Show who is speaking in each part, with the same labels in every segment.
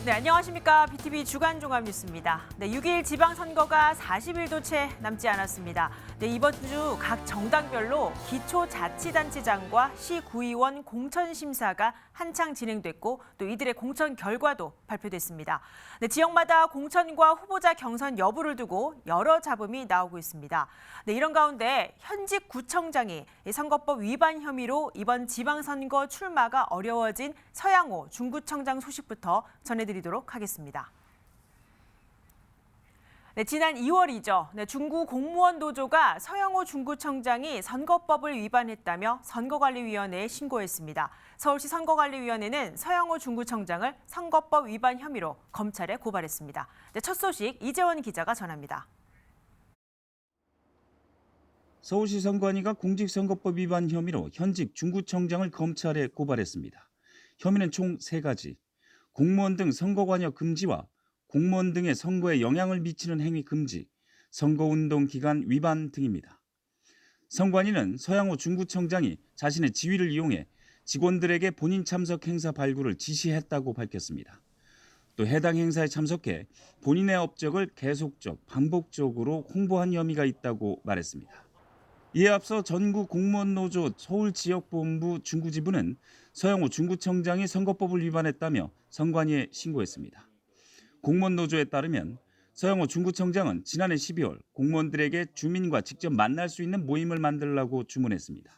Speaker 1: 네, 안녕하십니까. BTV 주간 종합 뉴스입니다. 네, 6일 지방선거가 40일도 채 남지 않았습니다. 네, 이번 주 각 정당별로 기초자치단체장과 시구의원 공천 심사가 한창 진행됐고 또 이들의 공천 결과도 발표됐습니다. 네, 지역마다 공천과 후보자 경선 여부를 두고 여러 잡음이 나오고 있습니다. 네, 이런 가운데 현직 구청장이 선거법 위반 혐의로 이번 지방선거 출마가 어려워진 서양호 중구청장 소식부터 전해드리도록 하겠습니다. 네, 지난 2월이죠. 네, 중구 공무원 노조가 서영호 중구청장이 선거법을 위반했다며 선거관리위원회에 신고했습니다. 서울시 선거관리위원회는 서영호 중구청장을 선거법 위반 혐의로 검찰에 고발했습니다. 네, 첫 소식 이재원 기자가 전합니다.
Speaker 2: 서울시 선관위가 공직선거법 위반 혐의로 현직 중구청장을 검찰에 고발했습니다. 혐의는 총 3가지. 공무원 등 선거 관여 금지와 공무원 등의 선거에 영향을 미치는 행위 금지, 선거운동 기간 위반 등입니다. 선관위는 서양호 중구청장이 자신의 지위를 이용해 직원들에게 본인 참석 행사 발굴을 지시했다고 밝혔습니다. 또 해당 행사에 참석해 본인의 업적을 계속적, 반복적으로 홍보한 혐의가 있다고 말했습니다. 이에 앞서 전국 공무원노조 서울지역본부 중구지부는 서영호 중구청장이 선거법을 위반했다며 선관위에 신고했습니다. 공무원노조에 따르면 서영호 중구청장은 지난해 12월 공무원들에게 주민과 직접 만날 수 있는 모임을 만들라고 주문했습니다.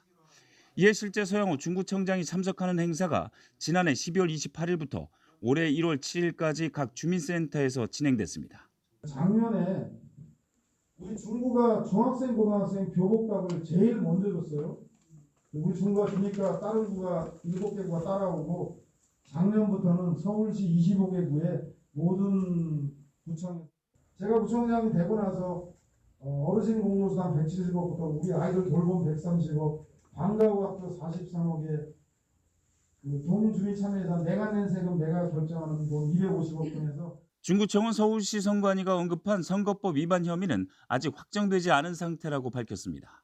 Speaker 2: 이에 실제 서영호 중구청장이 참석하는 행사가 지난해 12월 28일부터 올해 1월 7일까지 각 주민센터에서 진행됐습니다.
Speaker 3: 작년에 우리 중구가 중학생, 고등학생 교복값을 제일 먼저 줬어요. 우리 중구가 주니까 다른 구가 7개 구가 따라오고 작년부터는 서울시 25개 구에 모든 구청, 제가 구청장이 되고 나서 어르신 공무수당 170억부터 우리 아이들 돌봄 130억, 방과후 학교 43억에 동주민 참여예산 내가 낸 세금 내가 결정하는 돈 250억 등에서
Speaker 2: 중구청은 서울시 선관위가 언급한 선거법 위반 혐의는 아직 확정되지 않은 상태라고 밝혔습니다.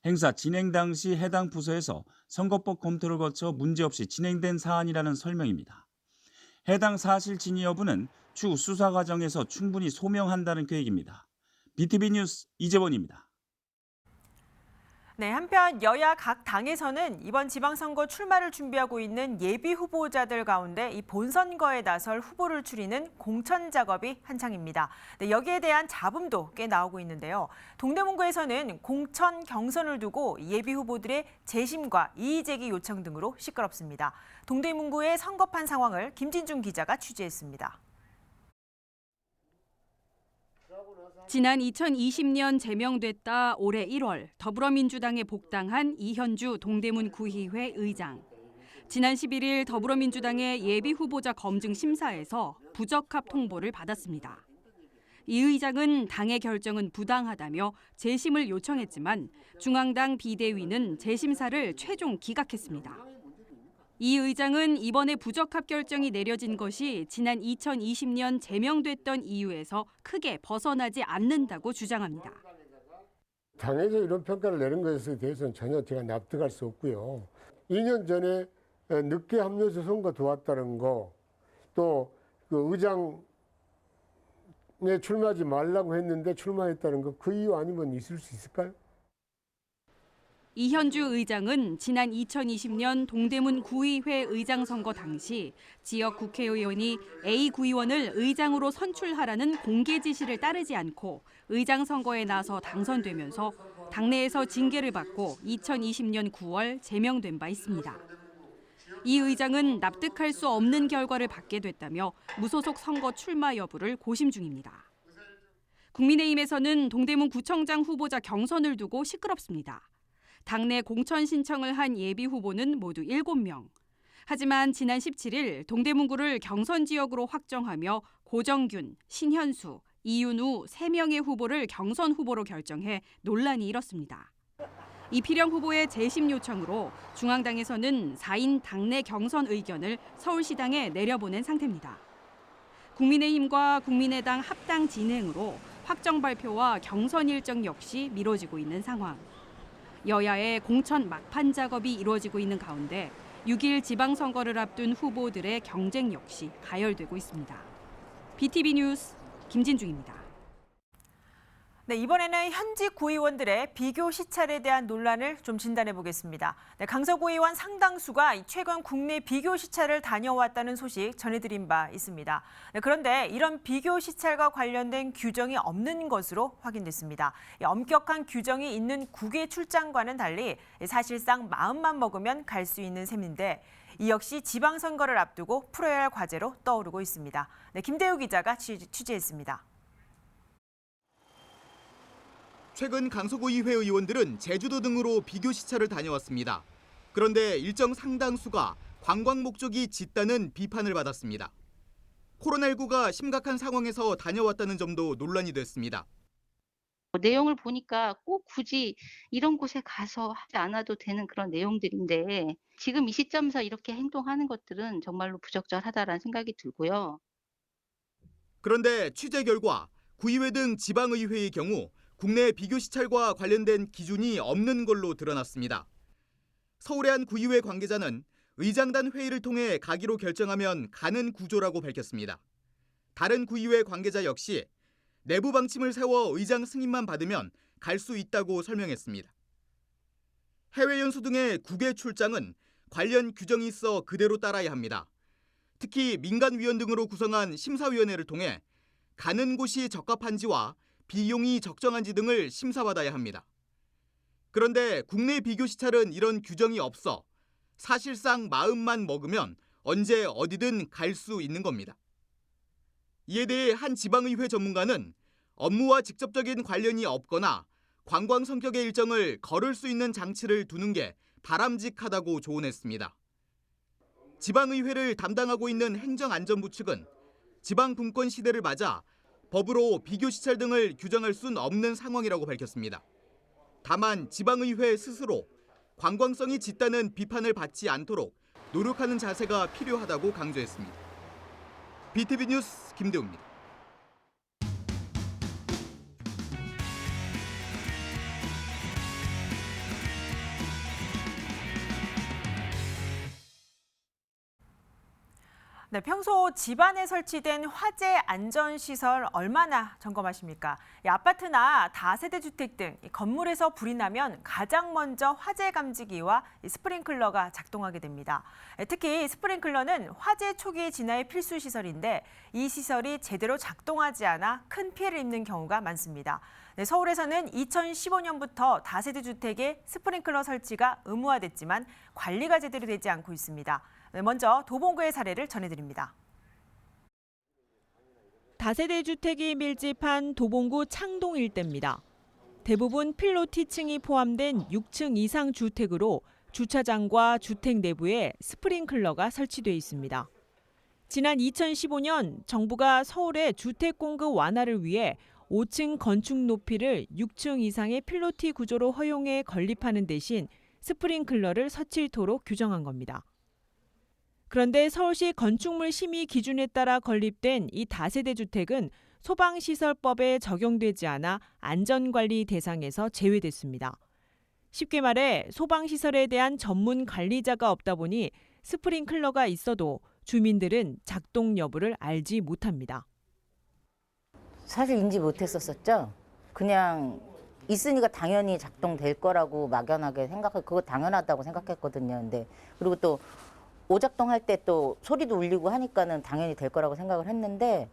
Speaker 2: 행사 진행 당시 해당 부서에서 선거법 검토를 거쳐 문제없이 진행된 사안이라는 설명입니다. 해당 사실 진위 여부는 추후 수사 과정에서 충분히 소명한다는 계획입니다. BTV 뉴스 이재원입니다.
Speaker 1: 네, 한편 여야 각 당에서는 이번 지방선거 출마를 준비하고 있는 예비 후보자들 가운데 이 본선거에 나설 후보를 추리는 공천 작업이 한창입니다. 네, 여기에 대한 잡음도 꽤 나오고 있는데요. 동대문구에서는 공천 경선을 두고 예비 후보들의 재심과 이의 제기 요청 등으로 시끄럽습니다. 동대문구의 선거판 상황을 김진중 기자가 취재했습니다.
Speaker 4: 지난 2020년 제명됐다 올해 1월 더불어민주당에 복당한 이현주 동대문 구의회 의장. 지난 11일 더불어민주당의 예비 후보자 검증 심사에서 부적합 통보를 받았습니다. 이 의장은 당의 결정은 부당하다며 재심을 요청했지만 중앙당 비대위는 재심사를 최종 기각했습니다. 이 의장은 이번에 부적합 결정이 내려진 것이 지난 2020년 제명됐던 이유에서 크게 벗어나지 않는다고 주장합니다.
Speaker 5: 당에서 이런 평가를 내린 것에 대해서는 전혀 제가 납득할 수 없고요. 2년 전에 늦게 합류해서 선거 도왔다는 거, 또 그 의장에 출마하지 말라고 했는데 출마했다는 거, 그 이유 아니면 있을 수 있을까요?
Speaker 4: 이현주 의장은 지난 2020년 동대문 구의회 의장 선거 당시 지역 국회의원이 A 구의원을 의장으로 선출하라는 공개 지시를 따르지 않고 의장 선거에 나서 당선되면서 당내에서 징계를 받고 2020년 9월 제명된 바 있습니다. 이 의장은 납득할 수 없는 결과를 받게 됐다며 무소속 선거 출마 여부를 고심 중입니다. 국민의힘에서는 동대문 구청장 후보자 경선을 두고 시끄럽습니다. 당내 공천 신청을 한 예비 후보는 모두 7명. 하지만 지난 17일 동대문구를 경선 지역으로 확정하며 고정균, 신현수, 이윤우 3명의 후보를 경선 후보로 결정해 논란이 일었습니다. 이필영 후보의 재심 요청으로 중앙당에서는 4인 당내 경선 의견을 서울시당에 내려보낸 상태입니다. 국민의힘과 국민의당 합당 진행으로 확정 발표와 경선 일정 역시 미뤄지고 있는 상황. 여야의 공천 막판 작업이 이루어지고 있는 가운데 6일 지방선거를 앞둔 후보들의 경쟁 역시 가열되고 있습니다. BTV 뉴스 김진중입니다.
Speaker 1: 네, 이번에는 현직 구의원들의 비교 시찰에 대한 논란을 좀 진단해 보겠습니다. 네, 강서구의원 상당수가 최근 국내 비교 시찰을 다녀왔다는 소식 전해드린 바 있습니다. 네, 그런데 이런 비교 시찰과 관련된 규정이 없는 것으로 확인됐습니다. 엄격한 규정이 있는 국외 출장과는 달리 사실상 마음만 먹으면 갈 수 있는 셈인데 이 역시 지방선거를 앞두고 풀어야 할 과제로 떠오르고 있습니다. 네, 김대우 기자가 취재했습니다.
Speaker 6: 최근 강서구의회 의원들은 제주도 등으로 비교 시찰을 다녀왔습니다. 그런데 일정 상당수가 관광 목적이 짙다는 비판을 받았습니다. 코로나19가 심각한 상황에서 다녀왔다는 점도 논란이 됐습니다.
Speaker 7: 내용을 보니까 꼭 굳이 이런 곳에 가서 하지 않아도 되는 그런 내용들인데 지금 이 시점에서 이렇게 행동하는 것들은 정말로 부적절하다라는 생각이 들고요.
Speaker 6: 그런데 취재 결과 구의회 등 지방의회의 경우 국내 비교 시찰과 관련된 기준이 없는 걸로 드러났습니다. 서울의 한 구의회 관계자는 의장단 회의를 통해 가기로 결정하면 가는 구조라고 밝혔습니다. 다른 구의회 관계자 역시 내부 방침을 세워 의장 승인만 받으면 갈 수 있다고 설명했습니다. 해외 연수 등의 국외 출장은 관련 규정이 있어 그대로 따라야 합니다. 특히 민간위원 등으로 구성한 심사위원회를 통해 가는 곳이 적합한지와 비용이 적정한지 등을 심사받아야 합니다. 그런데 국내 비교 시찰은 이런 규정이 없어 사실상 마음만 먹으면 언제 어디든 갈 수 있는 겁니다. 이에 대해 한 지방의회 전문가는 업무와 직접적인 관련이 없거나 관광 성격의 일정을 거를 수 있는 장치를 두는 게 바람직하다고 조언했습니다. 지방의회를 담당하고 있는 행정안전부 측은 지방분권 시대를 맞아 법으로 비교 시찰 등을 규정할 수는 없는 상황이라고 밝혔습니다. 다만 지방의회 스스로 관광성이 짙다는 비판을 받지 않도록 노력하는 자세가 필요하다고 강조했습니다. BTV 뉴스 김대우입니다.
Speaker 1: 네, 평소 집안에 설치된 화재 안전 시설 얼마나 점검하십니까? 아파트나 다세대 주택 등 건물에서 불이 나면 가장 먼저 화재 감지기와 스프링클러가 작동하게 됩니다. 특히 스프링클러는 화재 초기 진화의 필수 시설인데 이 시설이 제대로 작동하지 않아 큰 피해를 입는 경우가 많습니다. 서울에서는 2015년부터 다세대 주택에 스프링클러 설치가 의무화됐지만 관리가 제대로 되지 않고 있습니다. 먼저 도봉구의 사례를 전해드립니다. 다세대 주택이 밀집한 도봉구 창동 일대입니다. 대부분 필로티층이 포함된 6층 이상 주택으로 주차장과 주택 내부에 스프링클러가 설치돼 있습니다. 지난 2015년 정부가 서울의 주택 공급 완화를 위해 5층 건축 높이를 6층 이상의 필로티 구조로 허용해 건립하는 대신 스프링클러를 설치토록 규정한 겁니다. 그런데 서울시 건축물 심의 기준에 따라 건립된 이 다세대 주택은 소방시설법에 적용되지 않아 안전관리 대상에서 제외됐습니다. 쉽게 말해 소방시설에 대한 전문 관리자가 없다 보니 스프링클러가 있어도 주민들은 작동 여부를 알지 못합니다.
Speaker 8: 사실 인지 못했었죠. 그냥 있으니까 당연히 작동될 거라고 막연하게 생각하고 그거 당연하다고 생각했거든요. 근데 그리고 또 오작동할 때 또 소리도 울리고 하니까는 당연히 될 거라고 생각을 했는데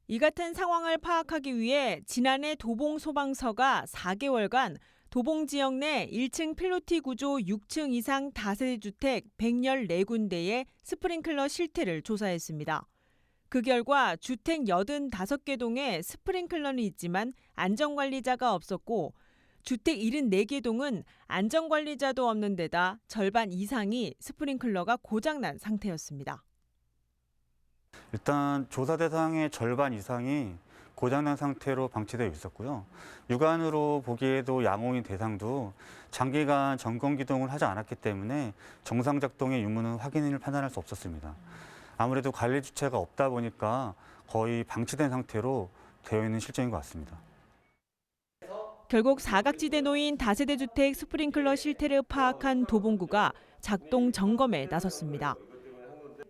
Speaker 1: 이 같은 상황을 파악하기 위해 지난해 도봉소방서가 4개월간 도봉 지역 내 1층 필로티 구조 6층 이상 다세대 주택 114군데의 스프링클러 실태를 조사했습니다. 그 결과 주택 85개 동에 스프링클러는 있지만 안전관리자가 없었고 주택 74개 동은 안전관리자도 없는 데다 절반 이상이 스프링클러가 고장난 상태였습니다.
Speaker 9: 일단 조사 대상의 절반 이상이 고장난 상태로 방치되어 있었고요. 육안으로 보기에도 양호인 대상도 장기간 점검 기동을 하지 않았기 때문에 정상 작동의 유무는 확인을 판단할 수 없었습니다. 아무래도 관리 주체가 없다 보니까 거의 방치된 상태로 되어 있는 실정인 것 같습니다.
Speaker 1: 결국 사각지대 놓인 다세대 주택 스프링클러 실태를 파악한 도봉구가 작동 점검에 나섰습니다.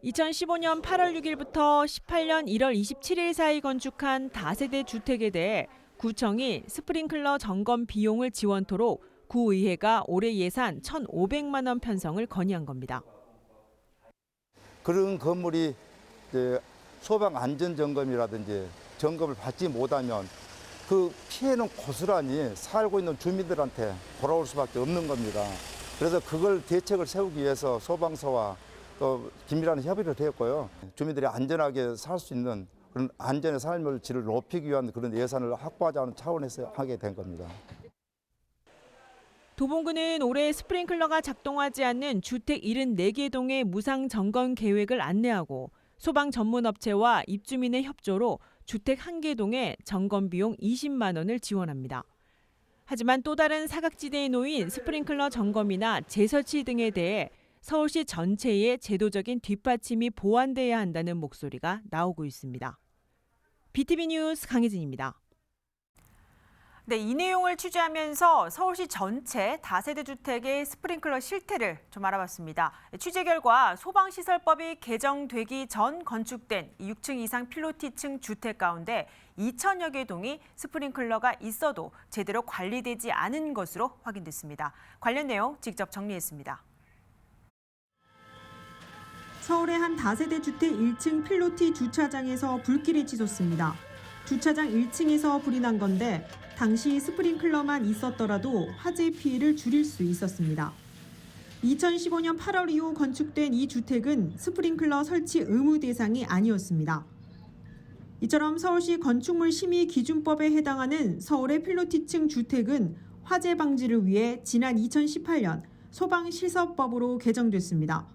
Speaker 1: 2015년 8월 6일부터 18년 1월 27일 사이 건축한 다세대 주택에 대해 구청이 스프링클러 점검 비용을 지원토록 구의회가 올해 예산 1,500만 원 편성을 건의한 겁니다.
Speaker 10: 그런 건물이 이제 소방 안전 점검이라든지 점검을 받지 못하면 그 피해는 고스란히 살고 있는 주민들한테 돌아올 수밖에 없는 겁니다. 그래서 그걸 대책을 세우기 위해서 소방서와 또 긴밀한 협의를 했고요. 주민들이 안전하게 살 수 있는 그런 안전의 삶의 질을 높이기 위한 그런 예산을 확보하자는 차원에서 하게 된 겁니다.
Speaker 1: 도봉구는 올해 스프링클러가 작동하지 않는 주택 74개 동의 무상 점검 계획을 안내하고 소방 전문 업체와 입주민의 협조로 주택 1개 동에 점검 비용 20만 원을 지원합니다. 하지만 또 다른 사각지대에 놓인 스프링클러 점검이나 재설치 등에 대해 서울시 전체에 제도적인 뒷받침이 보완돼야 한다는 목소리가 나오고 있습니다. BTV 뉴스 강혜진입니다. 네, 이 내용을 취재하면서 서울시 전체 다세대 주택의 스프링클러 실태를 좀 알아봤습니다. 취재 결과 소방시설법이 개정되기 전 건축된 6층 이상 필로티층 주택 가운데 2천여 개 동이 스프링클러가 있어도 제대로 관리되지 않은 것으로 확인됐습니다. 관련 내용 직접 정리했습니다. 서울의 한 다세대 주택 1층 필로티 주차장에서 불길이 치솟습니다. 주차장 1층에서 불이 난 건데 당시 스프링클러만 있었더라도 화재 피해를 줄일 수 있었습니다. 2015년 8월 이후 건축된 이 주택은 스프링클러 설치 의무 대상이 아니었습니다. 이처럼 서울시 건축물 심의 기준법에 해당하는 서울의 필로티층 주택은 화재 방지를 위해 지난 2018년 소방시설법으로 개정됐습니다.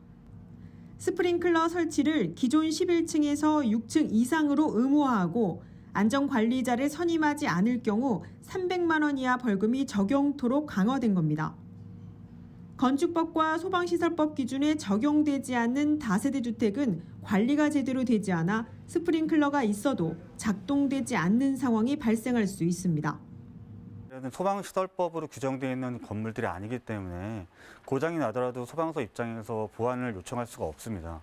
Speaker 1: 스프링클러 설치를 기존 11층에서 6층 이상으로 의무화하고 안전관리자를 선임하지 않을 경우 300만 원 이하 벌금이 적용토록 강화된 겁니다. 건축법과 소방시설법 기준에 적용되지 않는 다세대 주택은 관리가 제대로 되지 않아 스프링클러가 있어도 작동되지 않는 상황이 발생할 수 있습니다.
Speaker 9: 소방시설법으로 규정되어 있는 건물들이 아니기 때문에 고장이 나더라도 소방서 입장에서 보완을 요청할 수가 없습니다.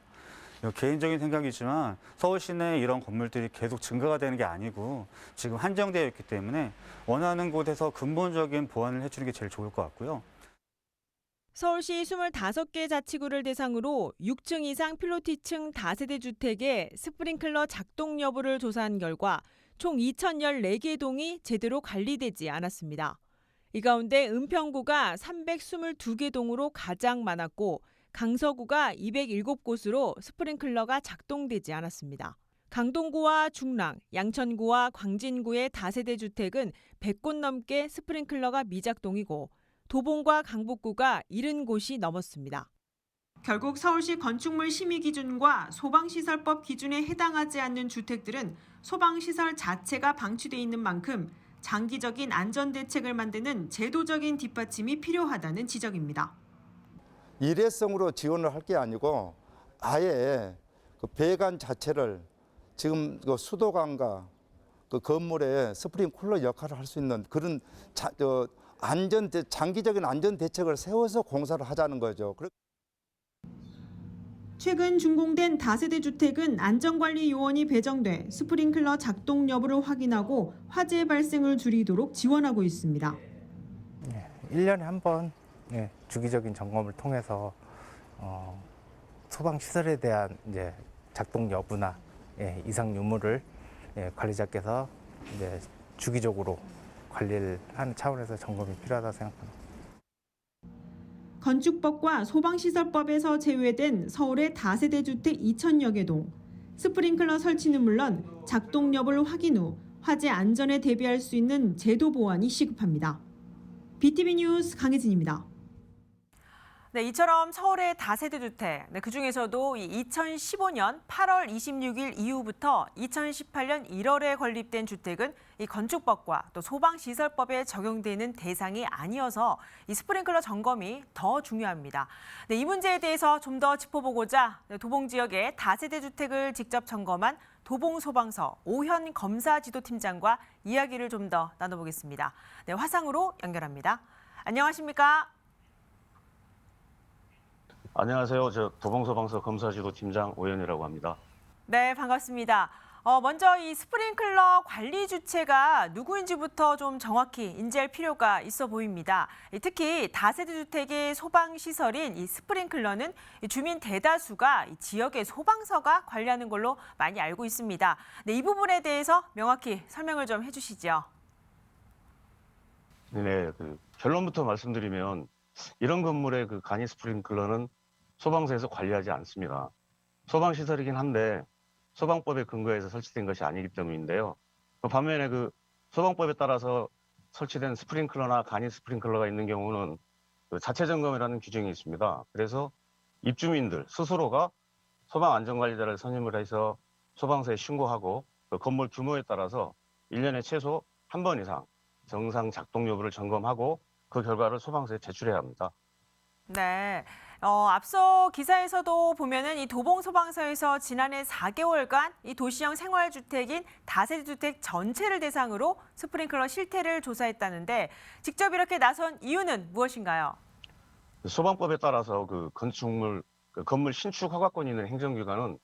Speaker 9: 개인적인 생각이지만 서울 시내에 이런 건물들이 계속 증가가 되는 게 아니고 지금 한정되어 있기 때문에 원하는 곳에서 근본적인 보완을 해주는 게 제일 좋을 것 같고요.
Speaker 1: 서울시 25개 자치구를 대상으로 6층 이상 필로티층 다세대 주택의 스프링클러 작동 여부를 조사한 결과 총 2,014개 동이 제대로 관리되지 않았습니다. 이 가운데 은평구가 322개 동으로 가장 많았고 강서구가 207곳으로 스프링클러가 작동되지 않았습니다. 강동구와 중랑, 양천구와 광진구의 다세대 주택은 100곳 넘게 스프링클러가 미작동이고 도봉과 강북구가 70곳이 넘었습니다. 결국 서울시 건축물 심의 기준과 소방시설법 기준에 해당하지 않는 주택들은 소방시설 자체가 방치돼 있는 만큼 장기적인 안전대책을 만드는 제도적인 뒷받침이 필요하다는 지적입니다.
Speaker 10: 일회성으로 지원을 할 게 아니고 아예 그 배관 자체를 지금 그 수도관과 그 건물에 스프링클러 역할을 할 수 있는 그런 장기적인 안전 대책을 세워서 공사를 하자는 거죠.
Speaker 1: 최근 준공된 다세대 주택은 안전관리 요원이 배정돼 스프링클러 작동 여부를 확인하고 화재 발생을 줄이도록 지원하고 있습니다.
Speaker 11: 1년에 한 번 주기적인 점검을 통해서 소방 시설에 대한 이제 작동 여부나 이상 유무를 관리자께서 이제 주기적으로 관리를 하는 차원에서 점검이 필요하다고 생각합니다.
Speaker 1: 건축법과 소방시설법에서 제외된 서울의 다세대 주택 2천여 개 동. 스프링클러 설치는 물론 작동 여부를 확인 후 화재 안전에 대비할 수 있는 제도 보완이 시급합니다. BTV 뉴스 강혜진입니다. 네, 이처럼 서울의 다세대 주택, 그중에서도 2015년 8월 26일 이후부터 2018년 1월에 건립된 주택은 이 건축법과 또 소방시설법에 적용되는 대상이 아니어서 이 스프링클러 점검이 더 중요합니다. 네, 이 문제에 대해서 좀 더 짚어보고자 도봉 지역의 다세대 주택을 직접 점검한 도봉소방서 오현 검사지도팀장과 이야기를 좀 더 나눠보겠습니다. 네, 화상으로 연결합니다. 안녕하십니까?
Speaker 12: 안녕하세요. 저 도봉소방서 검사지도팀장 오현이라고 합니다.
Speaker 1: 네, 반갑습니다. 먼저 이 스프링클러 관리 주체가 누구인지부터 좀 정확히 인지할 필요가 있어 보입니다. 특히 다세대 주택의 소방 시설인 이 스프링클러는 주민 대다수가 이 지역의 소방서가 관리하는 걸로 많이 알고 있습니다. 네, 이 부분에 대해서 명확히 설명을 좀 해주시죠.
Speaker 12: 네, 결론부터 말씀드리면 이런 건물의 간이 스프링클러는 소방서에서 관리하지 않습니다. 소방 시설이긴 한데 소방법에 근거해서 설치된 것이 아니기 때문인데요. 반면에 소방법에 따라서 설치된 스프링클러나 간이 스프링클러가 있는 경우는 자체 점검이라는 규정이 있습니다. 그래서 입주민들 스스로가 소방 안전관리자를 선임을 해서 소방서에 신고하고 그 건물 규모에 따라서 1년에 최소 한 번 이상 정상 작동 여부를 점검하고 그 결과를 소방서에 제출해야 합니다.
Speaker 1: 네. 앞서 기사에서도 보면은 이 도봉소방서에서 지난해 4개월간 이 도시형 생활주택인 다세대 주택 전체를 대상으로 스프링클러 실태를 조사했다는데 직접 이렇게 나선 이유는 무엇인가요?
Speaker 12: 소방법에 따라서 건축물, 건물 신축 허가권이 있는 행정기관은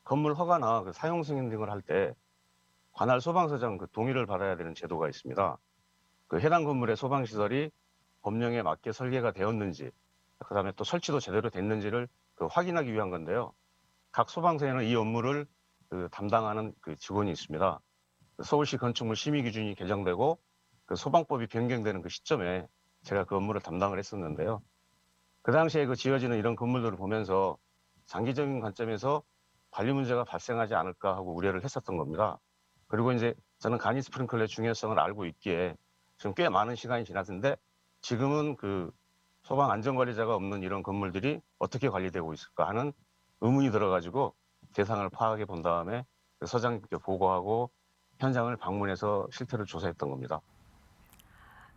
Speaker 12: 건물 허가나 사용 승인 등을 할 때 관할 소방서장 동의를 받아야 되는 제도가 있습니다. 해당 건물의 소방시설이 법령에 맞게 설계가 되었는지, 그다음에 또 설치도 제대로 됐는지를 확인하기 위한 건데요. 각 소방서에는 이 업무를 담당하는 직원이 있습니다. 서울시 건축물 심의 기준이 개정되고 소방법이 변경되는 시점에 제가 그 업무를 담당을 했었는데요. 그 당시에 지어지는 이런 건물들을 보면서 장기적인 관점에서 관리 문제가 발생하지 않을까 하고 우려를 했었던 겁니다. 그리고 이제 저는 간이 스프링클러의 중요성을 알고 있기에 지금 꽤 많은 시간이 지났는데 지금은 소방 안전관리자가 없는 이런 건물들이 어떻게 관리되고 있을까 하는 의문이 들어가지고 대상을 파악해 본 다음에 서장님께 보고하고 현장을 방문해서 실태를 조사했던 겁니다.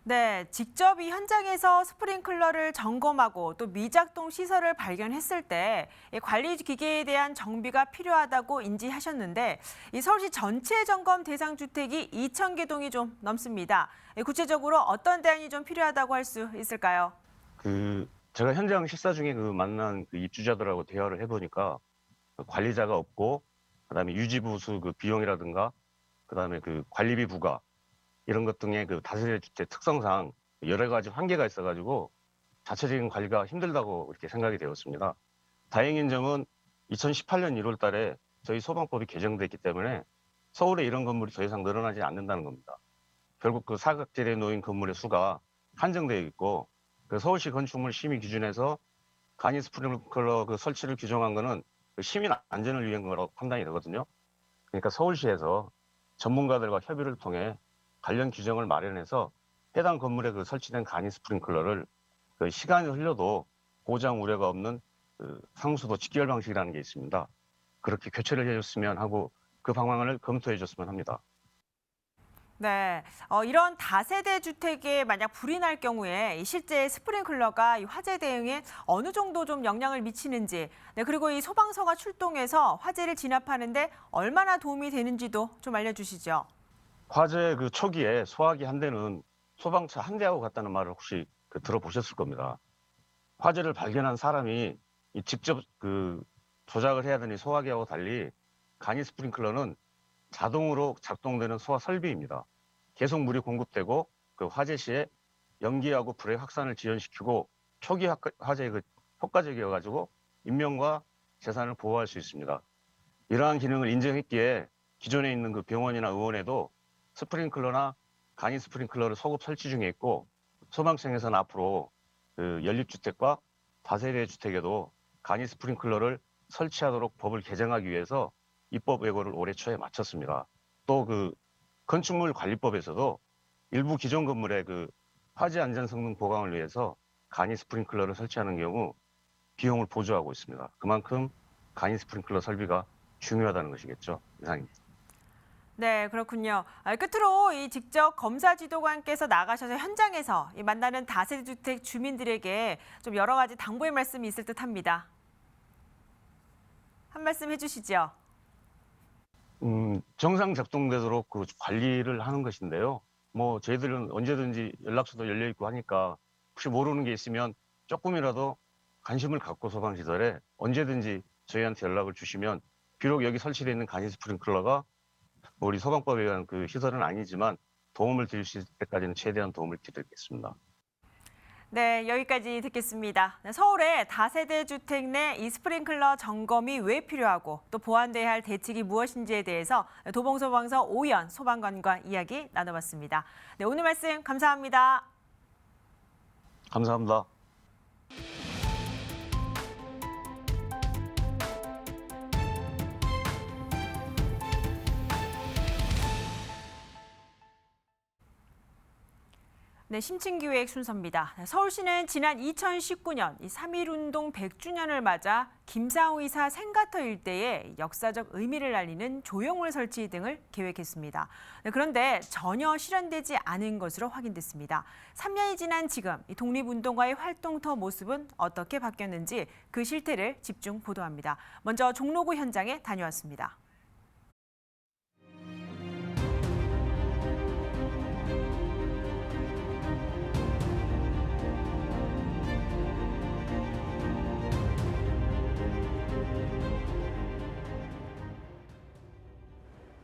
Speaker 1: 네, 직접 이 현장에서 스프링클러를 점검하고 또 미작동 시설을 발견했을 때 관리 기계에 대한 정비가 필요하다고 인지하셨는데 이 서울시 전체 점검 대상 주택이 2,000개 동이 좀 넘습니다. 구체적으로 어떤 대안이 좀 필요하다고 할 수 있을까요?
Speaker 12: 제가 현장 식사 중에 만난 입주자들하고 대화를 해보니까 관리자가 없고 그다음에 유지보수 비용이라든가 그다음에 관리비 부과 이런 것 등의 다세대 주택 특성상 여러 가지 한계가 있어가지고 자체적인 관리가 힘들다고 이렇게 생각이 되었습니다. 다행인 점은 2018년 1월 달에 저희 소방법이 개정됐기 때문에 서울에 이런 건물이 더 이상 늘어나지 않는다는 겁니다. 결국 사각지대에 놓인 건물의 수가 한정되어 있고 서울시 건축물 심의 기준에서 간이 스프링클러 설치를 규정한 거는 시민 안전을 위한 거라고 판단이 되거든요. 그러니까 서울시에서 전문가들과 협의를 통해 관련 규정을 마련해서 해당 건물에 설치된 간이 스프링클러를 시간이 흘러도 고장 우려가 없는 상수도 직결 방식이라는 게 있습니다. 그렇게 교체를 해줬으면 하고 그 방안을 검토해 줬으면 합니다.
Speaker 1: 네, 이런 다세대 주택에 만약 불이 날 경우에 실제 스프링클러가 이 화재 대응에 어느 정도 좀 영향을 미치는지, 네, 그리고 이 소방서가 출동해서 화재를 진압하는데 얼마나 도움이 되는지도 좀 알려주시죠.
Speaker 12: 화재 초기에 소화기 한 대는 소방차 한 대하고 같다는 말을 혹시 들어보셨을 겁니다. 화재를 발견한 사람이 직접 조작을 해야 되는 소화기하고 달리 간이 스프링클러는 자동으로 작동되는 소화 설비입니다. 계속 물이 공급되고 화재 시에 연기하고 불의 확산을 지연시키고 초기 화재의 효과적이어가지고 인명과 재산을 보호할 수 있습니다. 이러한 기능을 인정했기에 기존에 있는 병원이나 의원에도 스프링클러나 간이 스프링클러를 소급 설치 중에 있고 소방청에서는 앞으로 연립주택과 다세대 주택에도 간이 스프링클러를 설치하도록 법을 개정하기 위해서 입법 예고를 올해 초에 마쳤습니다. 또 건축물 관리법에서도 일부 기존 건물의 화재 안전 성능 보강을 위해서 간이 스프링클러를 설치하는 경우 비용을 보조하고 있습니다. 그만큼 간이 스프링클러 설비가 중요하다는 것이겠죠. 이상입니다.
Speaker 1: 네, 그렇군요. 끝으로 이 직접 검사 지도관께서 나가셔서 현장에서 만나는 다세대 주택 주민들에게 좀 여러 가지 당부의 말씀이 있을 듯합니다. 한 말씀 해주시죠.
Speaker 12: 정상 작동되도록 그 관리를 하는 것인데요. 뭐 저희들은 언제든지 연락처도 열려 있고 하니까 혹시 모르는 게 있으면 조금이라도 관심을 갖고 소방 시설에 언제든지 저희한테 연락을 주시면 비록 여기 설치되어 있는 간이 스프링클러가 우리 소방법에 의한 그 시설은 아니지만 도움을 드릴 수 있을 때까지는 최대한 도움을 드리겠습니다.
Speaker 1: 네, 여기까지 듣겠습니다. 서울의 다세대 주택 내 이 스프링클러 점검이 왜 필요하고 또 보완돼야 할 대책이 무엇인지에 대해서 도봉소방서 오연 소방관과 이야기 나눠봤습니다. 네, 오늘 말씀 감사합니다.
Speaker 12: 감사합니다.
Speaker 1: 네, 심층기획 순서입니다. 서울시는 지난 2019년 3.1운동 100주년을 맞아 김상호 의사 생가터 일대에 역사적 의미를 알리는 조형물 설치 등을 계획했습니다. 그런데 전혀 실현되지 않은 것으로 확인됐습니다. 3년이 지난 지금 이 독립운동가의 활동터 모습은 어떻게 바뀌었는지 그 실태를 집중 보도합니다. 먼저 종로구 현장에 다녀왔습니다.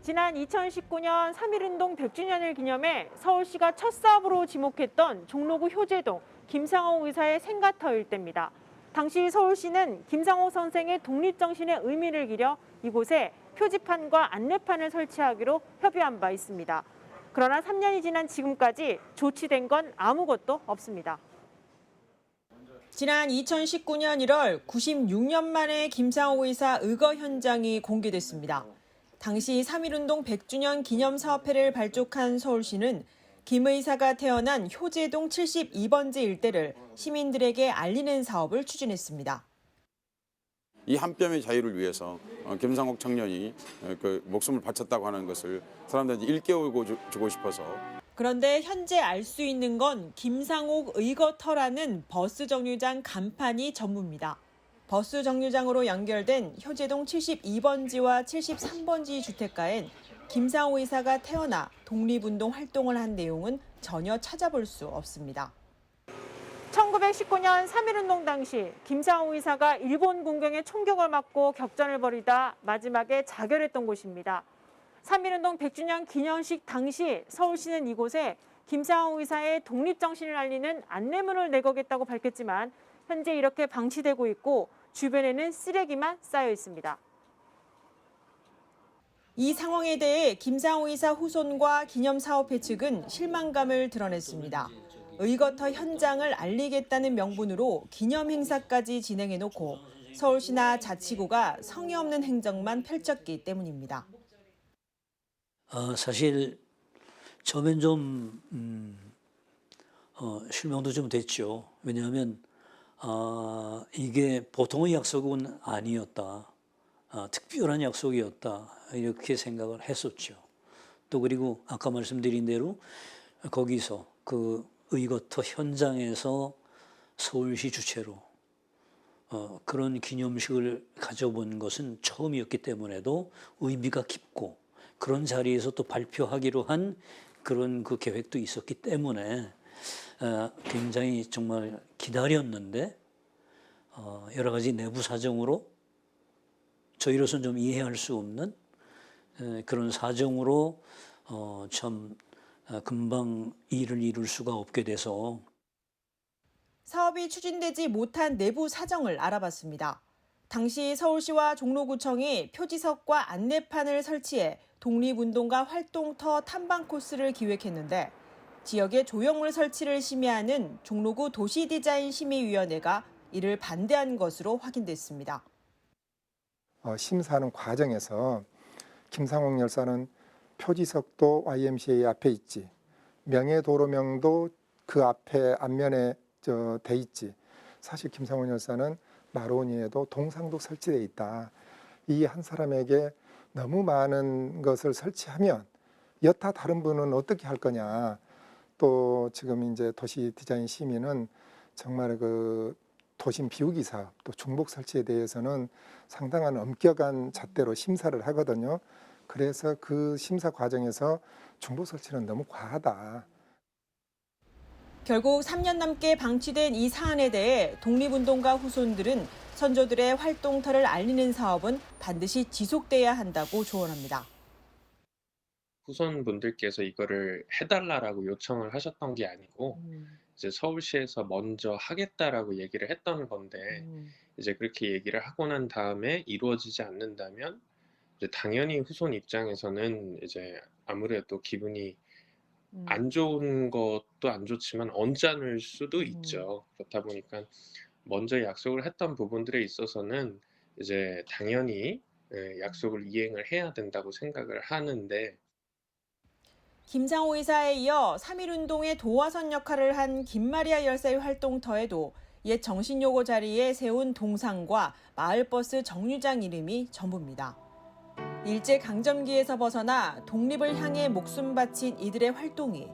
Speaker 1: 지난 2019년 3.1운동 100주년을 기념해 서울시가 첫 사업으로 지목했던 종로구 효제동 김상호 의사의 생가터 일대입니다. 당시 서울시는 김상호 선생의 독립정신의 의미를 기려 이곳에 표지판과 안내판을 설치하기로 협의한 바 있습니다. 그러나 3년이 지난 지금까지 조치된 건 아무것도 없습니다. 지난 2019년 1월 96년 만에 김상호 의사 의거 현장이 공개됐습니다. 당시 3.1운동 100주년 기념사업회를 발족한 서울시는 김 의사가 태어난 효제동 72번지 일대를 시민들에게 알리는 사업을 추진했습니다.
Speaker 13: 이 한 뼘의 자유를 위해서 김상옥 청년이 그 목숨을 바쳤다고 하는 것을 사람들한테 일깨우고 주고 싶어서.
Speaker 1: 그런데 현재 알 수 있는 건 김상옥 의거터라는 버스 정류장 간판이 전부입니다. 버스 정류장으로 연결된 효제동 72번지와 73번지 주택가엔 김상호 의사가 태어나 독립운동 활동을 한 내용은 전혀 찾아볼 수 없습니다. 1919년 3.1운동 당시 김상호 의사가 일본 군경의 총격을 맞고 격전을 벌이다 마지막에 자결했던 곳입니다. 3.1운동 100주년 기념식 당시 서울시는 이곳에 김상호 의사의 독립정신을 알리는 안내문을 내거겠다고 밝혔지만 현재 이렇게 방치되고 있고 주변에는 쓰레기만 쌓여 있습니다. 이 상황에 대해 김상호 의사 후손과 기념사업회 측은 실망감을 드러냈습니다. 의거터 현장을 알리겠다는 명분으로 기념행사까지 진행해놓고 서울시나 자치구가 성의 없는 행정만 펼쳤기 때문입니다.
Speaker 14: 사실 처음엔 좀 실망도 좀 됐죠. 왜냐하면 이게 보통의 약속은 아니었다. 특별한 약속이었다. 이렇게 생각을 했었죠. 또 그리고 아까 말씀드린 대로 거기서 그 의거터 현장에서 서울시 주최로 그런 기념식을 가져본 것은 처음이었기 때문에도 의미가 깊고 그런 자리에서 또 발표하기로 한 그런 그 계획도 있었기 때문에 굉장히 정말 기다렸는데 여러 가지 내부 사정으로 저희로서는 좀 이해할 수 없는 그런 사정으로 참 금방 일을 이룰 수가 없게 돼서
Speaker 1: 사업이 추진되지 못한 내부 사정을 알아봤습니다. 당시 서울시와 종로구청이 표지석과 안내판을 설치해 독립운동가 활동터 탐방 코스를 기획했는데 지역의 조형물 설치를 심의하는 종로구 도시디자인심의위원회가 이를 반대한 것으로 확인됐습니다.
Speaker 15: 심사하는 과정에서 김상옥 열사는 표지석도 YMCA 앞에 있지, 명예도로명도 그 앞에 앞면에 돼 있지. 사실 김상옥 열사는 마로니에도 동상도 설치되어 있다. 이 한 사람에게 너무 많은 것을 설치하면 여타 다른 분은 어떻게 할 거냐. 또 지금 이제 도시 디자인 심의는 정말 그 도심 비우기 사업, 또 중복 설치에 대해서는 상당한 엄격한 잣대로 심사를 하거든요. 그래서 그 심사 과정에서 중보 설치는 너무 과하다.
Speaker 1: 결국 3년 넘게 방치된 이 사안에 대해 독립운동가 후손들은 선조들의 활동터를 알리는 사업은 반드시 지속돼야 한다고 조언합니다.
Speaker 16: 후손분들께서 이거를 해달라라고 요청을 하셨던 게 아니고 이제 서울시에서 먼저 하겠다라고 얘기를 했던 건데 이제 그렇게 얘기를 하고 난 다음에 이루어지지 않는다면 이제 당연히 후손 입장에서는 이제 아무래도 기분이 안 좋은 것도 안 좋지만 언짢을 수도 있죠. 그렇다 보니까 먼저 약속을 했던 부분들에 있어서는 이제 당연히 약속을 이행을 해야 된다고 생각을 하는데
Speaker 1: 김상호 이사에 이어 3.1운동의 도화선 역할을 한 김마리아 열사의 활동터에도 옛 정신요고 자리에 세운 동상과 마을버스 정류장 이름이 전부입니다. 일제강점기에서 벗어나 독립을 향해 목숨 바친 이들의 활동이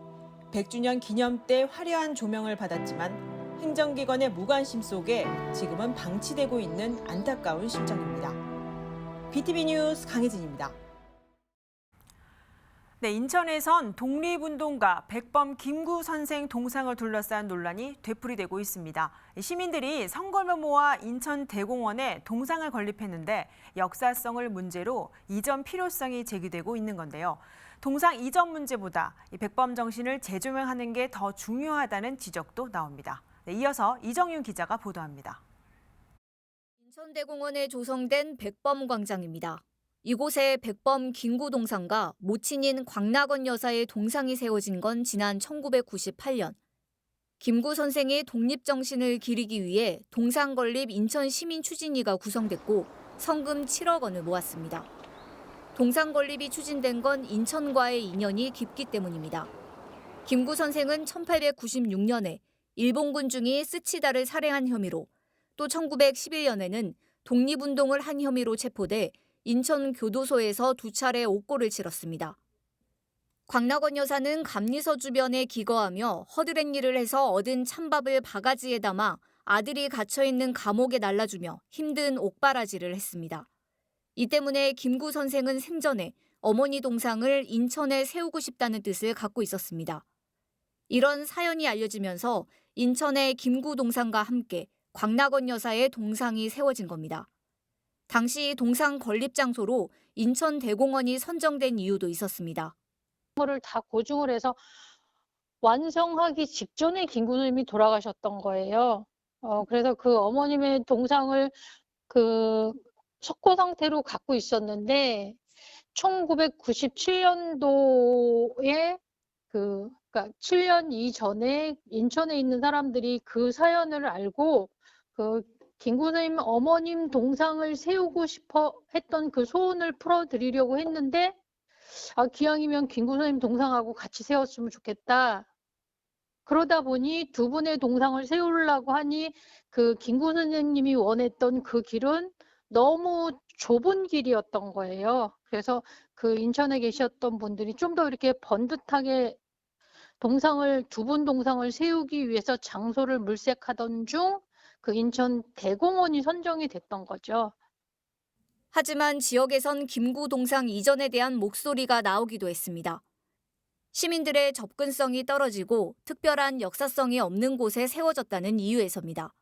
Speaker 1: 100주년 기념 때 화려한 조명을 받았지만 행정기관의 무관심 속에 지금은 방치되고 있는 안타까운 심정입니다. BTV 뉴스 강혜진입니다. 네, 인천에선 독립운동가 백범 김구 선생 동상을 둘러싼 논란이 되풀이되고 있습니다. 시민들이 선거면모와 인천대공원에 동상을 건립했는데 역사성을 문제로 이전 필요성이 제기되고 있는 건데요. 동상 이전 문제보다 백범 정신을 재조명하는 게 더 중요하다는 지적도 나옵니다. 네, 이어서 이정윤 기자가 보도합니다.
Speaker 17: 인천대공원에 조성된 백범 광장입니다. 이곳에 백범 김구 동상과 모친인 광락원 여사의 동상이 세워진 건 지난 1998년. 김구 선생의 독립정신을 기리기 위해 동상 건립 인천시민추진위가 구성됐고 성금 7억 원을 모았습니다. 동상 건립이 추진된 건 인천과의 인연이 깊기 때문입니다. 김구 선생은 1896년에 일본군 중이 스치다를 살해한 혐의로 또 1911년에는 독립운동을 한 혐의로 체포돼 인천 교도소에서 2차례 옥고를 치렀습니다. 광락원 여사는 감리서 주변에 기거하며 허드렛 일을 해서 얻은 찬밥을 바가지에 담아 아들이 갇혀있는 감옥에 날라주며 힘든 옥바라지를 했습니다. 이 때문에 김구 선생은 생전에 어머니 동상을 인천에 세우고 싶다는 뜻을 갖고 있었습니다. 이런 사연이 알려지면서 인천에 김구 동상과 함께 광락원 여사의 동상이 세워진 겁니다. 당시 동상 건립 장소로 인천대공원이 선정된 이유도 있었습니다.
Speaker 18: 거를 다 고증을 해서 완성하기 직전에 김구 선생님이 돌아가셨던 거예요. 그래서 그 어머님의 동상을 그 석고 상태로 갖고 있었는데 1997년도에 그러니까 7년 이전에 인천에 있는 사람들이 그 사연을 알고 그 김구 선생님 어머님 동상을 세우고 싶어 했던 그 소원을 풀어드리려고 했는데 기왕이면 김구 선생님 동상하고 같이 세웠으면 좋겠다. 그러다 보니 두 분의 동상을 세우려고 하니 그 김구 선생님이 원했던 그 길은 너무 좁은 길이었던 거예요. 그래서 그 인천에 계셨던 분들이 좀 더 이렇게 번듯하게 두 분 동상을 세우기 위해서 장소를 물색하던 중 그 인천 대공원이 선정이 됐던 거죠.
Speaker 17: 하지만 지역에선 김구 동상 이전에 대한 목소리가 나오기도 했습니다. 시민들의 접근성이 떨어지고 특별한 역사성이 없는 곳에 세워졌다는 이유에서입니다.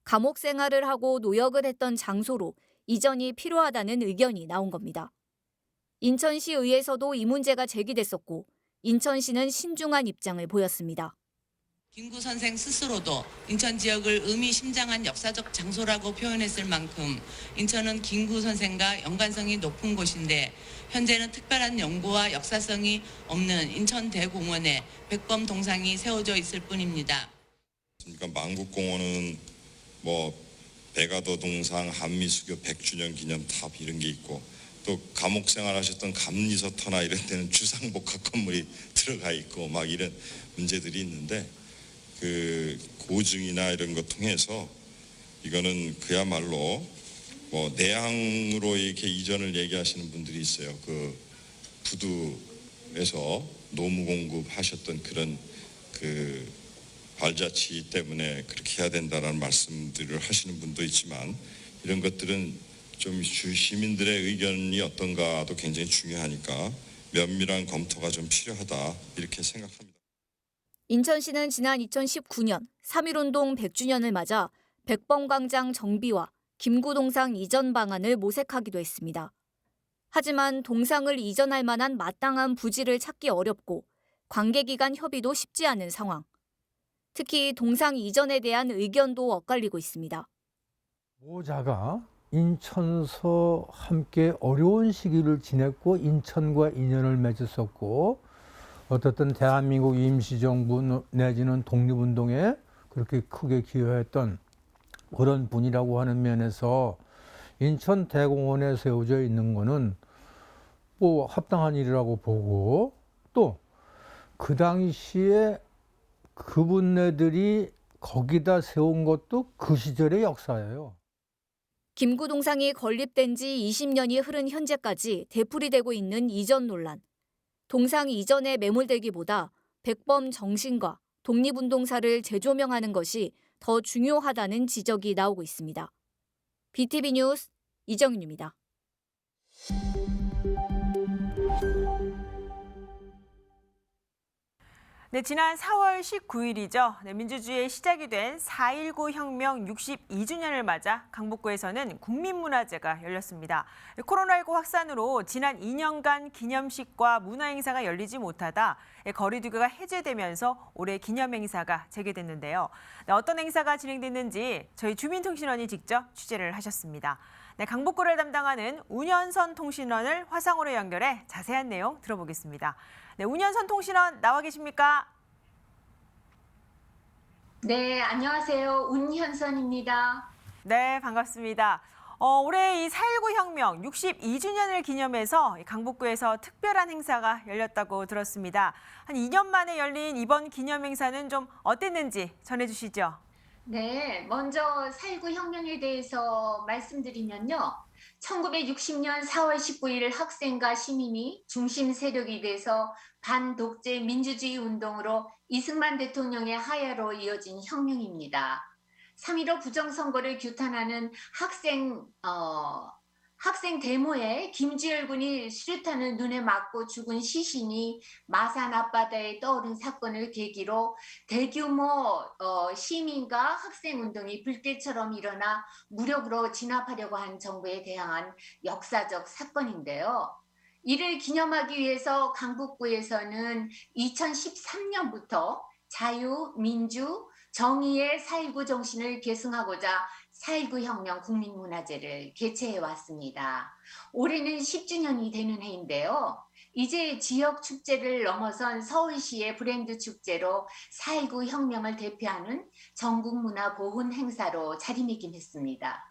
Speaker 17: 감옥 생활을 하고 노역을 했던 장소로 이전이 필요하다는 의견이 나온 겁니다. 인천시의회에서도 이 문제가 제기됐었고 인천시는 신중한 입장을 보였습니다.
Speaker 19: 김구 선생 스스로도 인천 지역을 의미심장한 역사적 장소라고 표현했을 만큼 인천은 김구 선생과 연관성이 높은 곳인데 현재는 특별한 연고와 역사성이 없는 인천대공원에 백범 동상이 세워져 있을 뿐입니다.
Speaker 20: 그러니까 만국공원은 뭐 백아도 동상, 한미수교 100주년 기념탑 이런 게 있고 또 감옥 생활하셨던 감리서터나 이런 데는 주상복합 건물이 들어가 있고 막 이런 문제들이 있는데 그 고증이나 이런 것 통해서 이거는 그야말로 뭐 내항으로 이렇게 이전을 얘기하시는 분들이 있어요. 그 부두에서 노무 공급하셨던 그런 그 발자취 때문에 그렇게 해야 된다라는 말씀들을 하시는 분도 있지만 이런 것들은 좀 시민들의 의견이 어떤가도 굉장히 중요하니까 면밀한 검토가 좀 필요하다 이렇게 생각합니다.
Speaker 17: 인천시는 지난 2019년 3.1운동 100주년을 맞아 백범광장 정비와 김구동상 이전 방안을 모색하기도 했습니다. 하지만 동상을 이전할 만한 마땅한 부지를 찾기 어렵고 관계기관 협의도 쉽지 않은 상황. 특히 동상 이전에 대한 의견도 엇갈리고 있습니다.
Speaker 21: 모자가 인천서 함께 어려운 시기를 지냈고 인천과 인연을 맺었었고 어떻든 대한민국 임시정부 내지는 독립운동에 그렇게 크게 기여했던 그런 분이라고 하는 면에서 인천 대공원에 세워져 있는 거는 뭐 합당한 일이라고 보고 또 그 당시에 그분네들이 거기다 세운 것도 그 시절의 역사예요.
Speaker 17: 김구동상이 건립된 지 20년이 흐른 현재까지 되풀이되고 있는 이전 논란. 동상 이전에 매몰되기보다 백범 정신과 독립운동사를 재조명하는 것이 더 중요하다는 지적이 나오고 있습니다. BTV 뉴스 이정윤입니다.
Speaker 1: 네, 지난 4월 19일이죠. 네, 민주주의의 시작이 된 4.19 혁명 62주년을 맞아 강북구에서는 국민문화제가 열렸습니다. 코로나19 확산으로 지난 2년간 기념식과 문화행사가 열리지 못하다 거리두기가 해제되면서 올해 기념행사가 재개됐는데요. 네, 어떤 행사가 진행됐는지 저희 주민통신원이 직접 취재를 하셨습니다. 네, 강북구를 담당하는 운현선 통신원을 화상으로 연결해 자세한 내용 들어보겠습니다. 네, 운현선 통신원 나와 계십니까?
Speaker 22: 네, 안녕하세요. 운현선입니다.
Speaker 1: 네, 반갑습니다. 올해 이 4.19 혁명 62주년을 기념해서 강북구에서 특별한 행사가 열렸다고 들었습니다. 한 2년 만에 열린 이번 기념 행사는 좀 어땠는지 전해주시죠.
Speaker 22: 네, 먼저 4.19 혁명에 대해서 말씀드리면요. 1960년 4월 19일 학생과 시민이 중심 세력이 돼서 반독재 민주주의 운동으로 이승만 대통령의 하야로 이어진 혁명입니다. 3.15 부정선거를 규탄하는 학생 데모에 김주열 군이 수류탄을 눈에 맞고 죽은 시신이 마산 앞바다에 떠오른 사건을 계기로 대규모 시민과 학생 운동이 불길처럼 일어나 무력으로 진압하려고 한 정부에 대항한 역사적 사건인데요. 이를 기념하기 위해서 강북구에서는 2013년부터 자유, 민주, 정의의 4.19 정신을 계승하고자 4.19 혁명 국민문화제를 개최해 왔습니다. 올해는 10주년이 되는 해인데요. 이제 지역 축제를 넘어선 서울시의 브랜드 축제로 4.19 혁명을 대표하는 전국 문화 보훈 행사로 자리매김했습니다.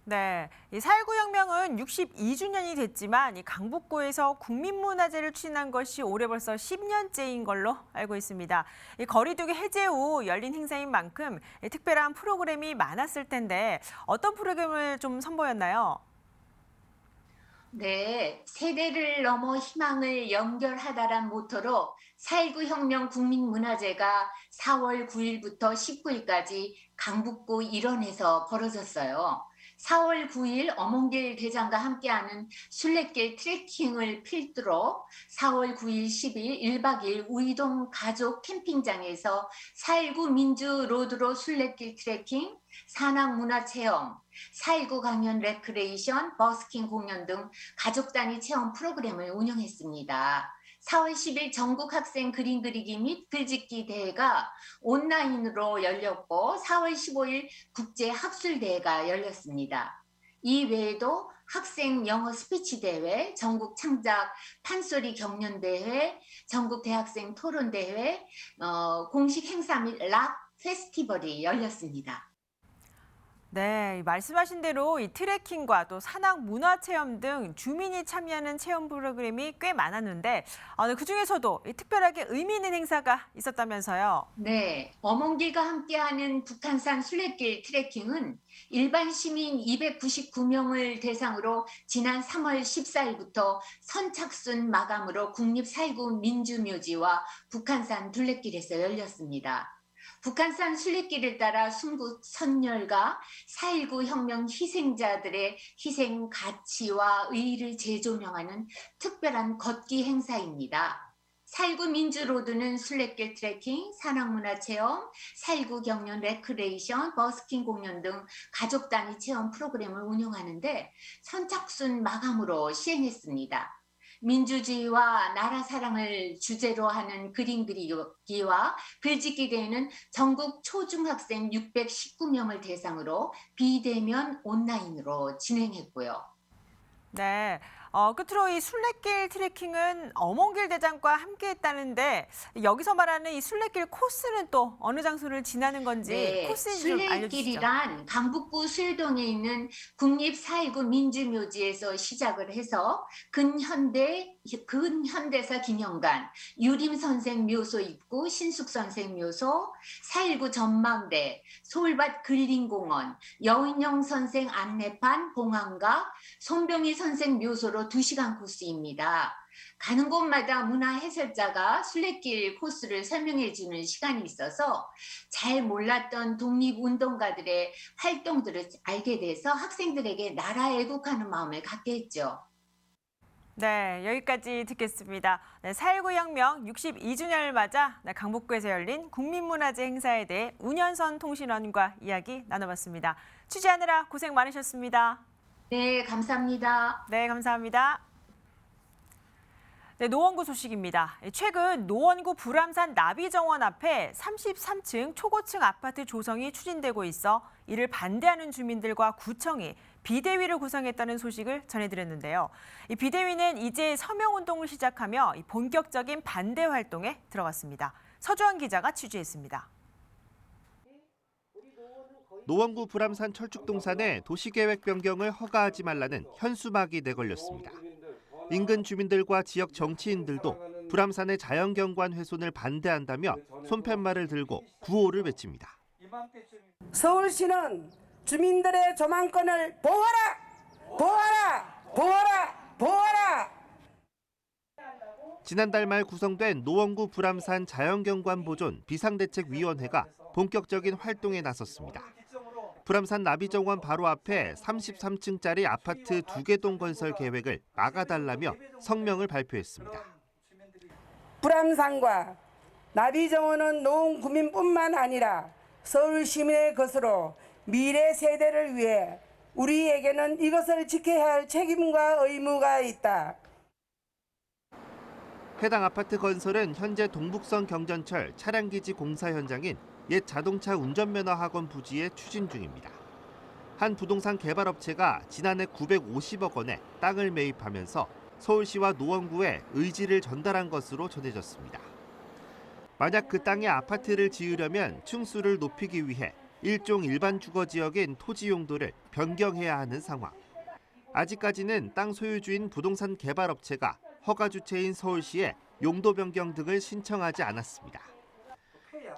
Speaker 1: 네, 이 4.19 혁명은 62주년이 됐지만 이 강북구에서 국민문화제를 추진한 것이 올해 벌써 10년째인 걸로 알고 있습니다. 이 거리두기 해제 후 열린 행사인 만큼 특별한 프로그램이 많았을 텐데 어떤 프로그램을 좀 선보였나요?
Speaker 22: 네, 세대를 넘어 희망을 연결하다란 모토로 4.19 혁명 국민문화제가 4월 9일부터 19일까지 강북구 일원에서 벌어졌어요. 4월 9일 어몽길 대장과 함께하는 순례길 트레킹을 필두로 4월 9일 10일 1박 2일 우이동 가족 캠핑장에서 4.19 민주 로드로 순례길 트레킹, 산악문화체험, 4.19 강연 레크레이션, 버스킹 공연 등 가족 단위 체험 프로그램을 운영했습니다. 4월 10일 전국 학생 그림 그리기 및 글짓기 대회가 온라인으로 열렸고 4월 15일 국제 학술 대회가 열렸습니다. 이 외에도 학생 영어 스피치 대회, 전국 창작 판소리 경연 대회, 전국 대학생 토론 대회, 공식 행사 및 락 페스티벌이 열렸습니다.
Speaker 1: 네, 말씀하신 대로 이 트레킹과 또 산악 문화체험 등 주민이 참여하는 체험 프로그램이 꽤 많았는데 그중에서도 특별하게 의미 있는 행사가 있었다면서요?
Speaker 22: 네, 어몽길과 함께하는 북한산 순례길 트레킹은 일반 시민 299명을 대상으로 지난 3월 14일부터 선착순 마감으로 국립 4.19 민주묘지와 북한산 둘레길에서 열렸습니다. 북한산 순례길을 따라 순국 선열과 4.19 혁명 희생자들의 희생 가치와 의의를 재조명하는 특별한 걷기 행사입니다. 4.19 민주로드는 순례길 트레킹, 산악문화체험, 4.19 경연 레크레이션, 버스킹 공연 등 가족 단위 체험 프로그램을 운영하는데 선착순 마감으로 시행했습니다. 민주주의와 나라 사랑을 주제로 하는 그림 그리기와 글짓기 대회는 전국 초중학생 619명을 대상으로 비대면 온라인으로 진행했고요.
Speaker 1: 네. 끝으로 이 순례길 트레킹은 어몽길 대장과 함께 했다는데 여기서 말하는 이 순례길 코스는 또 어느 장소를 지나는 건지
Speaker 22: 네,
Speaker 1: 코스인지 좀 알려주시죠.
Speaker 22: 순례길이란 강북구 수일동에 있는 국립 4.19 민주묘지에서 시작을 해서 근현대사 기념관, 유림선생 묘소 입구, 신숙선생 묘소, 4.19 전망대, 서울밭 근린공원, 여인영 선생 안내판, 봉황각, 손병희 선생 묘소로 2시간 코스입니다. 가는 곳마다 문화 해설자가 순례길 코스를 설명해 주는 시간이 있어서 잘 몰랐던 독립운동가들의 활동들을 알게 돼서 학생들에게 나라 애국하는 마음을 갖게 했죠.
Speaker 1: 네, 여기까지 듣겠습니다. 네, 4.19 혁명 62주년을 맞아 강북구에서 열린 국민문화재 행사에 대해 운현선 통신원과 이야기 나눠봤습니다. 취재하느라 고생 많으셨습니다.
Speaker 22: 네, 감사합니다.
Speaker 1: 네, 감사합니다. 네, 노원구 소식입니다. 최근 노원구 불암산 나비정원 앞에 33층 초고층 아파트 조성이 추진되고 있어 이를 반대하는 주민들과 구청이 비대위를 구성했다는 소식을 전해드렸는데요. 이 비대위는 이제 서명운동을 시작하며 본격적인 반대 활동에 들어갔습니다. 서주환 기자가 취재했습니다.
Speaker 2: 노원구 불암산 철쭉동산에 도시계획 변경을 허가하지 말라는 현수막이 내걸렸습니다. 인근 주민들과 지역 정치인들도 불암산의 자연경관 훼손을 반대한다며 손팻말을 들고 구호를 외칩니다.
Speaker 3: 서울시는 주민들의 조망권을 보호하라! 보호하라! 보호하라! 보호하라!
Speaker 2: 지난달 말 구성된 노원구 불암산 자연경관보존 비상대책위원회가 본격적인 활동에 나섰습니다. 불암산 나비정원 바로 앞에 33층짜리 아파트 2개 동 건설 계획을 막아달라며 성명을 발표했습니다.
Speaker 3: 불암산과 나비정원은 노원 구민뿐만 아니라 서울 시민의 것으로 미래 세대를 위해 우리에게는 이것을 지켜야 할 책임과 의무가 있다.
Speaker 2: 해당 아파트 건설은 현재 동북선 경전철 차량기지 공사 현장인 옛 자동차 운전면허 학원 부지에 추진 중입니다. 한 부동산 개발업체가 지난해 950억 원에 땅을 매입하면서 서울시와 노원구에 의지를 전달한 것으로 전해졌습니다. 만약 그 땅에 아파트를 지으려면 층수를 높이기 위해 일종 일반 주거지역인 토지 용도를 변경해야 하는 상황. 아직까지는 땅 소유주인 부동산 개발업체가 허가 주체인 서울시에 용도 변경 등을 신청하지 않았습니다.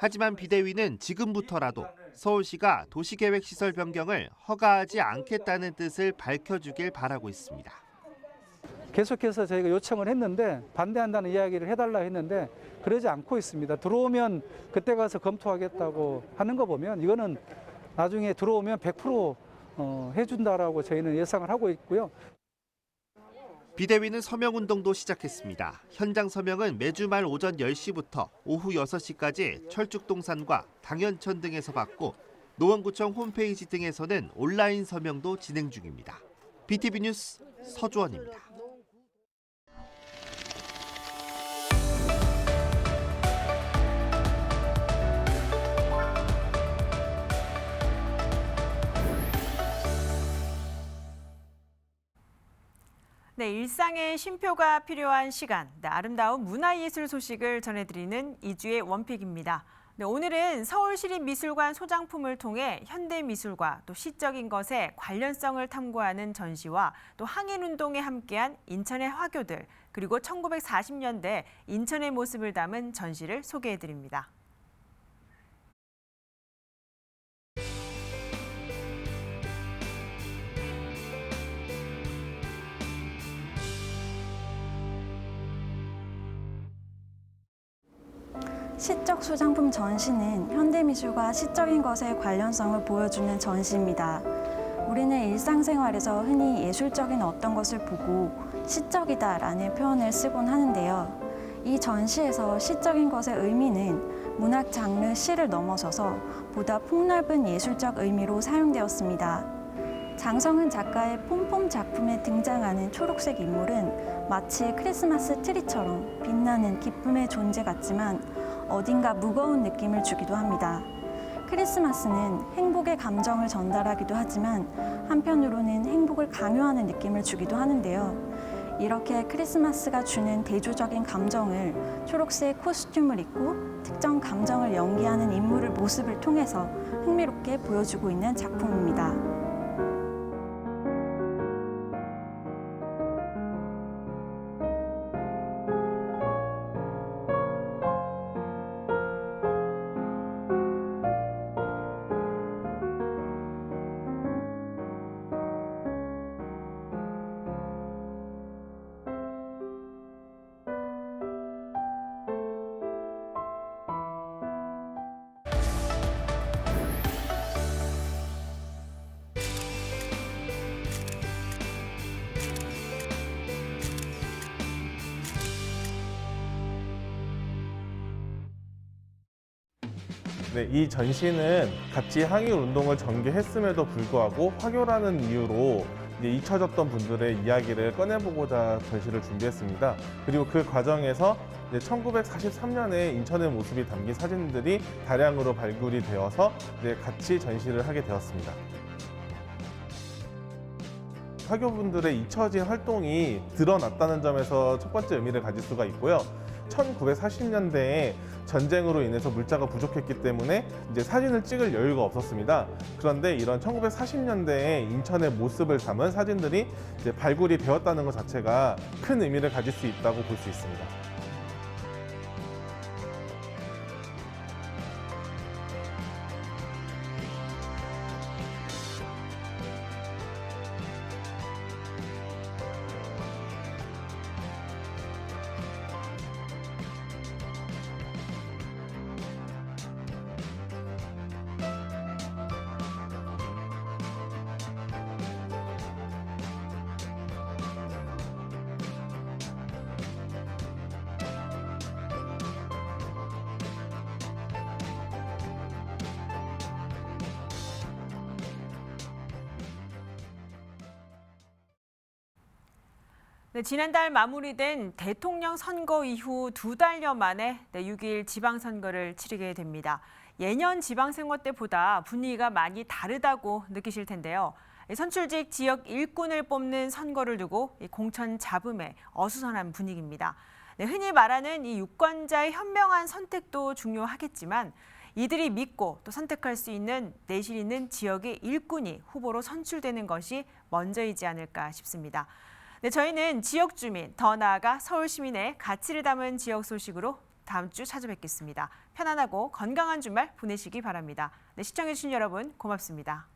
Speaker 2: 하지만 비대위는 지금부터라도 서울시가 도시계획시설 변경을 허가하지 않겠다는 뜻을 밝혀주길 바라고 있습니다.
Speaker 23: 계속해서 저희가 요청을 했는데 반대한다는 이야기를 해달라 했는데 그러지 않고 있습니다. 들어오면 그때 가서 검토하겠다고 하는 거 보면 이거는 나중에 들어오면 100% 해준다라고 저희는 예상을 하고 있고요.
Speaker 2: 비대위는 서명운동도 시작했습니다. 현장 서명은 매주 말 오전 10시부터 오후 6시까지 철쭉동산과 당연천 등에서 받고 노원구청 홈페이지 등에서는 온라인 서명도 진행 중입니다. BTV 뉴스 서주원입니다.
Speaker 1: 네, 일상의 쉼표가 필요한 시간, 아름다운 문화예술 소식을 전해드리는 2주의 원픽입니다. 네, 오늘은 서울시립미술관 소장품을 통해 현대미술과 또 시적인 것의 관련성을 탐구하는 전시와 또 항일운동에 함께한 인천의 화교들, 그리고 1940년대 인천의 모습을 담은 전시를 소개해드립니다.
Speaker 4: 시적 소장품 전시는 현대미술과 시적인 것의 관련성을 보여주는 전시입니다. 우리는 일상생활에서 흔히 예술적인 어떤 것을 보고 시적이다라는 표현을 쓰곤 하는데요. 이 전시에서 시적인 것의 의미는 문학 장르 시를 넘어서서 보다 폭넓은 예술적 의미로 사용되었습니다. 장성은 작가의 폼폼 작품에 등장하는 초록색 인물은 마치 크리스마스 트리처럼 빛나는 기쁨의 존재 같지만 어딘가 무거운 느낌을 주기도 합니다. 크리스마스는 행복의 감정을 전달하기도 하지만 한편으로는 행복을 강요하는 느낌을 주기도 하는데요. 이렇게 크리스마스가 주는 대조적인 감정을 초록색 코스튬을 입고 특정 감정을 연기하는 인물의 모습을 통해서 흥미롭게 보여주고 있는 작품입니다.
Speaker 5: 네, 이 전시는 같이 항일 운동을 전개했음에도 불구하고 화교라는 이유로 잊혀졌던 분들의 이야기를 꺼내보고자 전시를 준비했습니다. 그리고 그 과정에서 1943년에 인천의 모습이 담긴 사진들이 다량으로 발굴이 되어서 같이 전시를 하게 되었습니다. 화교분들의 잊혀진 활동이 드러났다는 점에서 첫 번째 의미를 가질 수가 있고요. 1940년대에 전쟁으로 인해서 물자가 부족했기 때문에 사진을 찍을 여유가 없었습니다. 그런데 이런 1940년대에 인천의 모습을 담은 사진들이 발굴이 되었다는 것 자체가 큰 의미를 가질 수 있다고 볼 수 있습니다.
Speaker 1: 네, 지난달 마무리된 대통령 선거 이후 2달여 만에 6.1 지방선거를 치르게 됩니다. 예년 지방선거 때보다 분위기가 많이 다르다고 느끼실 텐데요. 선출직 지역 일꾼을 뽑는 선거를 두고 공천 잡음에 어수선한 분위기입니다. 네, 흔히 말하는 이 유권자의 현명한 선택도 중요하겠지만 이들이 믿고 또 선택할 수 있는 내실 있는 지역의 일꾼이 후보로 선출되는 것이 먼저이지 않을까 싶습니다. 네, 저희는 지역 주민, 더 나아가 서울 시민의 가치를 담은 지역 소식으로 다음 주 찾아뵙겠습니다. 편안하고 건강한 주말 보내시기 바랍니다. 네, 시청해주신 여러분 고맙습니다.